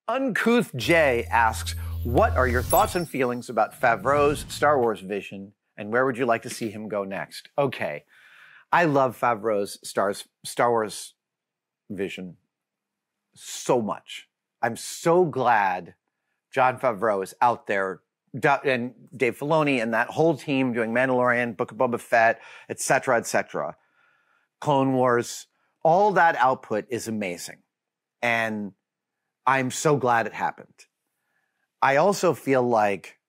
Uncouth J asks, what are your thoughts and feelings about Favreau's Star Wars vision, and where would you like to see him go next? Okay, I love Favreau's Star Wars vision so much. I'm so glad Jon Favreau is out there, and Dave Filoni and that whole team doing Mandalorian, Book of Boba Fett, etc., Clone Wars. All that output is amazing. And I'm so glad it happened. I also feel like,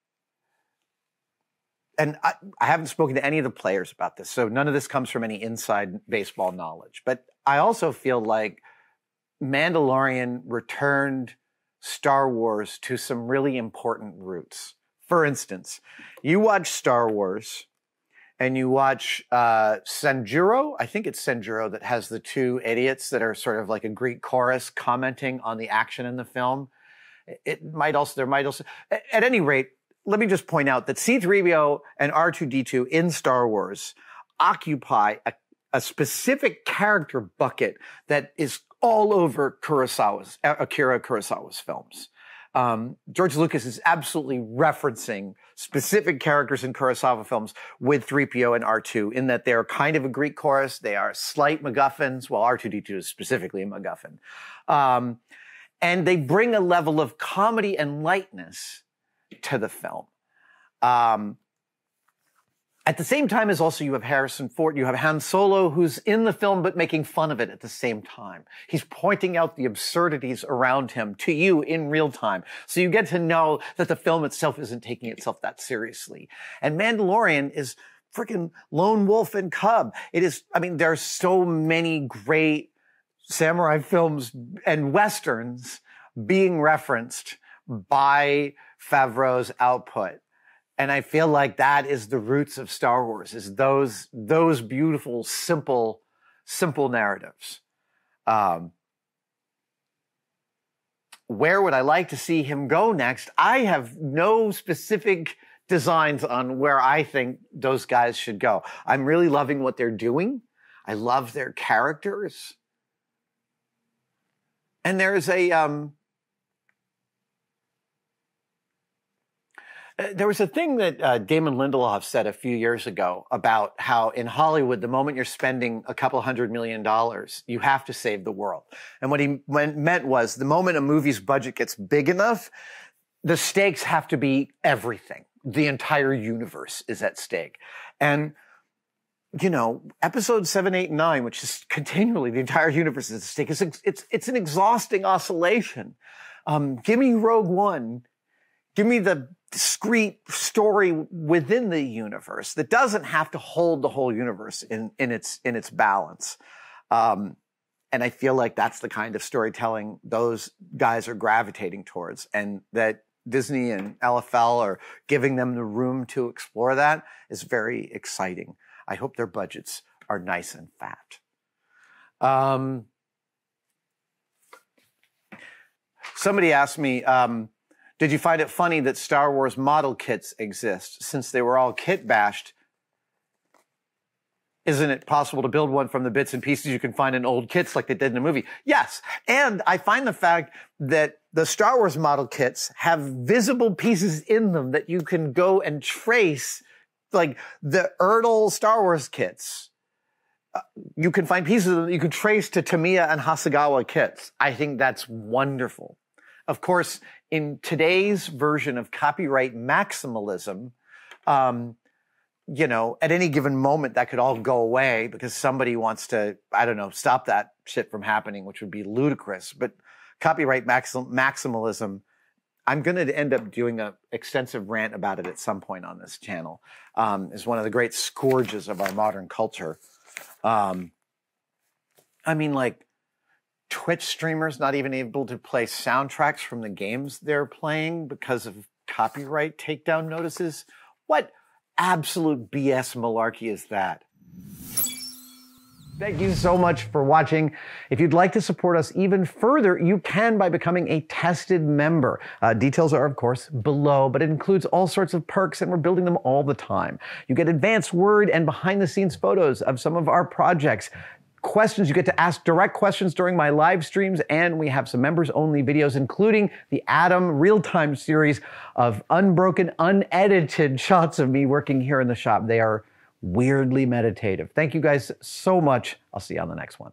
and I haven't spoken to any of the players about this, so none of this comes from any inside baseball knowledge, but I also feel like Mandalorian returned Star Wars to some really important roots. For instance, you watch Star Wars and you watch Sanjuro. I think it's Sanjuro that has the two idiots that are sort of like a Greek chorus commenting on the action in the film. There might also, at any rate, let me just point out that C-3PO and R2-D2 in Star Wars occupy a specific character bucket that is all over Akira Kurosawa's films. George Lucas is absolutely referencing specific characters in Kurosawa films with 3PO and R2 in that they're kind of a Greek chorus. They are slight MacGuffins. Well, R2-D2 is specifically a MacGuffin. And they bring a level of comedy and lightness to the film. At the same time as also you have Harrison Ford, you have Han Solo who's in the film but making fun of it at the same time. He's pointing out the absurdities around him to you in real time. So you get to know that the film itself isn't taking itself that seriously. And Mandalorian is freaking lone wolf and cub. It is, I mean, there are so many great samurai films and Westerns being referenced by Favreau's output. And I feel like that is the roots of Star Wars, is those beautiful, simple narratives. Where would I like to see him go next? I have no specific designs on where I think those guys should go. I'm really loving what they're doing. I love their characters. And there's there was a thing that Damon Lindelof said a few years ago about how in Hollywood, the moment you're spending a couple $100 million, you have to save the world. And what he meant was the moment a movie's budget gets big enough, the stakes have to be everything. The entire universe is at stake. And, you know, episode 7, 8, and 9, which is continually the entire universe is at stake, it's an exhausting oscillation. Give me Rogue One. Give me the discrete story within the universe that doesn't have to hold the whole universe in its balance. And I feel like that's the kind of storytelling those guys are gravitating towards, and that Disney and LFL are giving them the room to explore that is very exciting. I hope their budgets are nice and fat. Somebody asked me, did you find it funny that Star Wars model kits exist? Since they were all kit bashed, isn't it possible to build one from the bits and pieces you can find in old kits like they did in the movie? Yes. And I find the fact that the Star Wars model kits have visible pieces in them that you can go and trace, like the Erdl Star Wars kits. You can find pieces of them you can trace to Tamiya and Hasegawa kits. I think that's wonderful. Of course, in today's version of copyright maximalism, you know, at any given moment that could all go away because somebody wants to, I don't know, stop that shit from happening, which would be ludicrous. But copyright maximalism, I'm going to end up doing an extensive rant about it at some point on this channel, is one of the great scourges of our modern culture. I mean, like, Twitch streamers not even able to play soundtracks from the games they're playing because of copyright takedown notices. What absolute BS malarkey is that? Thank you so much for watching. If you'd like to support us even further, you can by becoming a tested member. Details are, of course, below, but it includes all sorts of perks, and we're building them all the time. You get advanced word and behind-the-scenes photos of some of our projects, questions. You get to ask direct questions during my live streams, and we have some members-only videos, including the Adam real-time series of unbroken, unedited shots of me working here in the shop. They are weirdly meditative. Thank you guys so much. I'll see you on the next one.